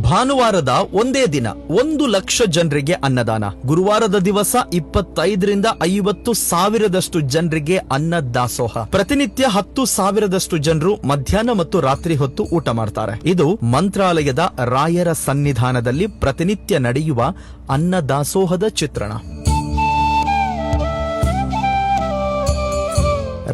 ಭಾನುವಾರದ ಒಂದೇ ದಿನ 1,00,000 ಜನರಿಗೆ ಅನ್ನದಾನ. ಗುರುವಾರದ ದಿವಸ 25ರಿಂದ 50 ಸಾವಿರದಷ್ಟು ಜನರಿಗೆ ಅನ್ನ ದಾಸೋಹ. ಪ್ರತಿನಿತ್ಯ 10 ಸಾವಿರದಷ್ಟು ಜನರು ಮಧ್ಯಾಹ್ನ ಮತ್ತು ರಾತ್ರಿ ಹೊತ್ತು ಊಟ ಮಾಡ್ತಾರೆ. ಇದು ಮಂತ್ರಾಲಯದ ರಾಯರ ಸನ್ನಿಧಾನದಲ್ಲಿ ಪ್ರತಿನಿತ್ಯ ನಡೆಯುವ ಅನ್ನ ದಾಸೋಹದ ಚಿತ್ರಣ.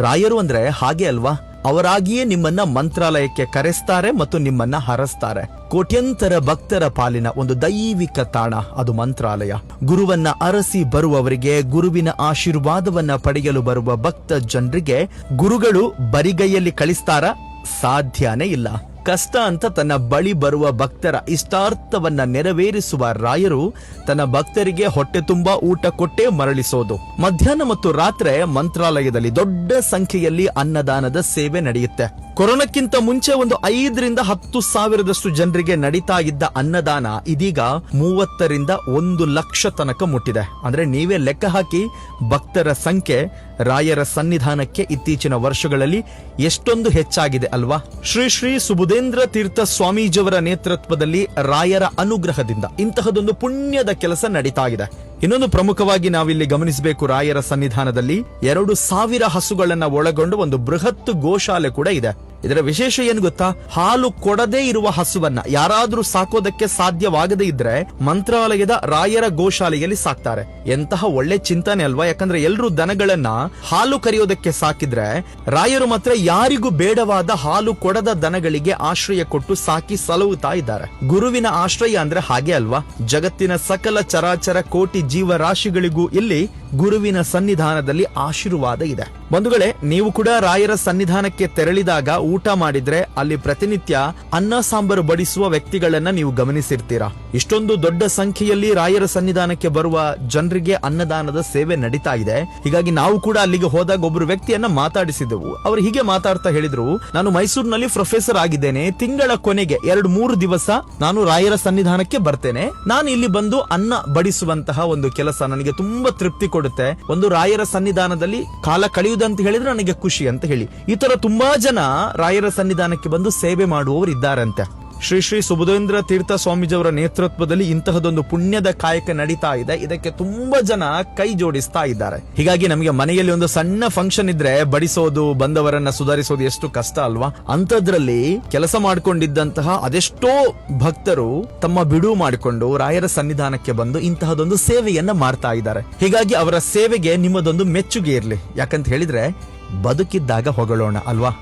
ರಾಯರು ಅಂದ್ರೆ ಹಾಗೆ ಅಲ್ವಾ? ಅವರಾಗಿಯೇ ನಿಮ್ಮನ್ನ ಮಂತ್ರಾಲಯಕ್ಕೆ ಕರೆಸ್ತಾರೆ ಮತ್ತು ನಿಮ್ಮನ್ನ ಹರಸ್ತಾರೆ. ಕೋಟ್ಯಂತರ ಭಕ್ತರ ಪಾಲಿನ ಒಂದು ದೈವಿಕ ತಾಣ ಅದು ಮಂತ್ರಾಲಯ. ಗುರುವನ್ನ ಅರಸಿ ಬರುವವರಿಗೆ, ಗುರುವಿನ ಆಶೀರ್ವಾದವನ್ನ ಪಡೆಯಲು ಬರುವ ಭಕ್ತ ಜನರಿಗೆ ಗುರುಗಳು ಬರಿಗೈಯಲ್ಲಿ ಕಳಿಸ್ತಾರ? ಸಾಧ್ಯನೇ ಇಲ್ಲ. ಕಷ್ಟ ಅಂತ ತನ್ನ ಬಳಿ ಬರುವ ಭಕ್ತರ ಇಷ್ಟಾರ್ಥವನ್ನ ನೆರವೇರಿಸುವ ರಾಯರು ತನ್ನ ಭಕ್ತರಿಗೆ ಹೊಟ್ಟೆ ತುಂಬಾ ಊಟ ಕೊಟ್ಟೇ ಮರಳಿಸೋದು. ಮಧ್ಯಾಹ್ನ ಮತ್ತು ರಾತ್ರಿ ಮಂತ್ರಾಲಯದಲ್ಲಿ ದೊಡ್ಡ ಸಂಖ್ಯೆಯಲ್ಲಿ ಅನ್ನದಾನದ ಸೇವೆ ನಡೆಯುತ್ತೆ. ಕೊರೋನಾಕ್ಕಿಂತ ಮುಂಚೆ ಒಂದು 5ರಿಂದ 10 ಸಾವಿರದಷ್ಟು ಜನರಿಗೆ ನಡೀತಾ ಇದ್ದ ಅನ್ನದಾನ ಇದೀಗ 30ರಿಂದ 1,00,000 ತನಕ ಮುಟ್ಟಿದೆ. ಅಂದ್ರೆ ನೀವೇ ಲೆಕ್ಕ ಹಾಕಿ ಭಕ್ತರ ಸಂಖ್ಯೆ ರಾಯರ ಸನ್ನಿಧಾನಕ್ಕೆ ಇತ್ತೀಚಿನ ವರ್ಷಗಳಲ್ಲಿ ಎಷ್ಟೊಂದು ಹೆಚ್ಚಾಗಿದೆ ಅಲ್ವಾ? ಶ್ರೀ ಶ್ರೀ ಸುಬುಧೇಂದ್ರ ತೀರ್ಥ ಸ್ವಾಮೀಜಿಯವರ ನೇತೃತ್ವದಲ್ಲಿ ರಾಯರ ಅನುಗ್ರಹದಿಂದ ಇಂತಹದೊಂದು ಪುಣ್ಯದ ಕೆಲಸ ನಡೀತಾ ಇದೆ. ಇನ್ನೊಂದು ಪ್ರಮುಖವಾಗಿ ನಾವಿಲ್ಲಿ ಗಮನಿಸಬೇಕು, ರಾಯರ ಸನ್ನಿಧಾನದಲ್ಲಿ 2,000 ಹಸುಗಳನ್ನ ಒಳಗೊಂಡು ಒಂದು ಬೃಹತ್ ಗೋಶಾಲೆ ಕೂಡ ಇದೆ. ಇದರ ವಿಶೇಷ ಏನು ಗೊತ್ತಾ? ಹಾಲು ಕೊಡದೇ ಇರುವ ಹಸುವನ್ನ ಯಾರಾದ್ರೂ ಸಾಕೋದಕ್ಕೆ ಸಾಧ್ಯವಾಗದೇ ಇದ್ರೆ ಮಂತ್ರಾಲಯದ ರಾಯರ ಗೋಶಾಲೆಯಲ್ಲಿ ಸಾಕ್ತಾರೆ. ಎಂತಹ ಒಳ್ಳೆ ಚಿಂತನೆ ಅಲ್ವಾ? ಯಾಕಂದ್ರೆ ಎಲ್ರೂ ದನಗಳನ್ನ ಹಾಲು ಕರೆಯೋದಕ್ಕೆ ಸಾಕಿದ್ರೆ ರಾಯರು ಮಾತ್ರ ಯಾರಿಗೂ ಬೇಡವಾದ ಹಾಲು ಕೊಡದ ದನಗಳಿಗೆ ಆಶ್ರಯ ಕೊಟ್ಟು ಸಾಕಿ ಸಲಹುತ್ತಾ ಇದ್ದಾರೆ. ಗುರುವಿನ ಆಶ್ರಯ ಅಂದ್ರೆ ಹಾಗೆ ಅಲ್ವಾ? ಜಗತ್ತಿನ ಸಕಲ ಚರಾಚರ ಕೋಟಿ ಜೀವರಾಶಿಗಳಿಗೂ ಇಲ್ಲಿ ಗುರುವಿನ ಸನ್ನಿಧಾನದಲ್ಲಿ ಆಶೀರ್ವಾದ ಇದೆ. ಬಂಧುಗಳೇ, ನೀವು ಕೂಡ ರಾಯರ ಸನ್ನಿಧಾನಕ್ಕೆ ತೆರಳಿದಾಗ ಊಟ ಮಾಡಿದ್ರೆ ಅಲ್ಲಿ ಪ್ರತಿನಿತ್ಯ ಅನ್ನ ಸಾಂಬಾರು ಬಡಿಸುವ ವ್ಯಕ್ತಿಗಳನ್ನ ನೀವು ಗಮನಿಸಿರ್ತೀರಾ. ಇಷ್ಟೊಂದು ದೊಡ್ಡ ಸಂಖ್ಯೆಯಲ್ಲಿ ರಾಯರ ಸನ್ನಿಧಾನಕ್ಕೆ ಬರುವ ಜನರಿಗೆ ಅನ್ನದಾನದ ಸೇವೆ ನಡೀತಾ ಇದೆ. ಹೀಗಾಗಿ ನಾವು ಕೂಡ ಅಲ್ಲಿಗೆ ಹೋದಾಗ ಒಬ್ರು ವ್ಯಕ್ತಿಯನ್ನ ಮಾತಾಡಿಸಿದೆವು. ಅವರು ಹೀಗೆ ಮಾತಾಡ್ತಾ ಹೇಳಿದ್ರು, ನಾನು ಮೈಸೂರಿನಲ್ಲಿ ಪ್ರೊಫೆಸರ್ ಆಗಿದ್ದೇನೆ, ತಿಂಗಳ ಕೊನೆಗೆ 2-3 ದಿವಸ ನಾನು ರಾಯರ ಸನ್ನಿಧಾನಕ್ಕೆ ಬರ್ತೇನೆ. ನಾನು ಇಲ್ಲಿ ಬಂದು ಅನ್ನ ಬಡಿಸುವಂತಹ ಒಂದು ಕೆಲಸ ನನಗೆ ತುಂಬಾ ತೃಪ್ತಿ ಕೊಡುತ್ತೆ. ಒಂದು ರಾಯರ ಸನ್ನಿಧಾನದಲ್ಲಿ ಕಾಲ ಕಳೆಯುವುದಂತ ಹೇಳಿದ್ರೆ ನನಗೆ ಖುಷಿ ಅಂತ ಹೇಳಿ ಈ ತರ ತುಂಬಾ ಜನ ರಾಯರ ಸನ್ನಿಧಾನಕ್ಕೆ ಬಂದು ಸೇವೆ ಮಾಡುವವರು ಇದ್ದಾರಂತೆ. ಶ್ರೀ ಶ್ರೀ ಸುಬುಧೇಂದ್ರ ತೀರ್ಥ ಸ್ವಾಮೀಜಿಯವರ ನೇತೃತ್ವದಲ್ಲಿ ಇಂತಹದೊಂದು ಪುಣ್ಯದ ಕಾಯಕ ನಡೀತಾ ಇದೆ. ಇದಕ್ಕೆ ತುಂಬಾ ಜನ ಕೈ ಜೋಡಿಸ್ತಾ ಇದ್ದಾರೆ. ಹೀಗಾಗಿ ನಮಗೆ ಮನೆಯಲ್ಲಿ ಒಂದು ಸಣ್ಣ ಫಂಕ್ಷನ್ ಇದ್ರೆ ಬಡಿಸೋದು, ಬಂದವರನ್ನ ಸುಧಾರಿಸೋದು ಎಷ್ಟು ಕಷ್ಟ ಅಲ್ವಾ? ಅಂತದ್ರಲ್ಲಿ ಕೆಲಸ ಮಾಡಿಕೊಂಡಿದ್ದಂತಹ ಅದೆಷ್ಟೋ ಭಕ್ತರು ತಮ್ಮ ಬಿಡುವು ಮಾಡಿಕೊಂಡು ರಾಯರ ಸನ್ನಿಧಾನಕ್ಕೆ ಬಂದು ಇಂತಹದೊಂದು ಸೇವೆಯನ್ನ ಮಾಡ್ತಾ ಇದ್ದಾರೆ. ಹೀಗಾಗಿ ಅವರ ಸೇವೆಗೆ ನಿಮ್ಮದೊಂದು ಮೆಚ್ಚುಗೆ ಇರ್ಲಿ. ಯಾಕಂತ ಹೇಳಿದ್ರೆ ಬದುಕಿದ್ದಾಗ ಹೊಗಳೋಣ ಅಲ್ವಾ?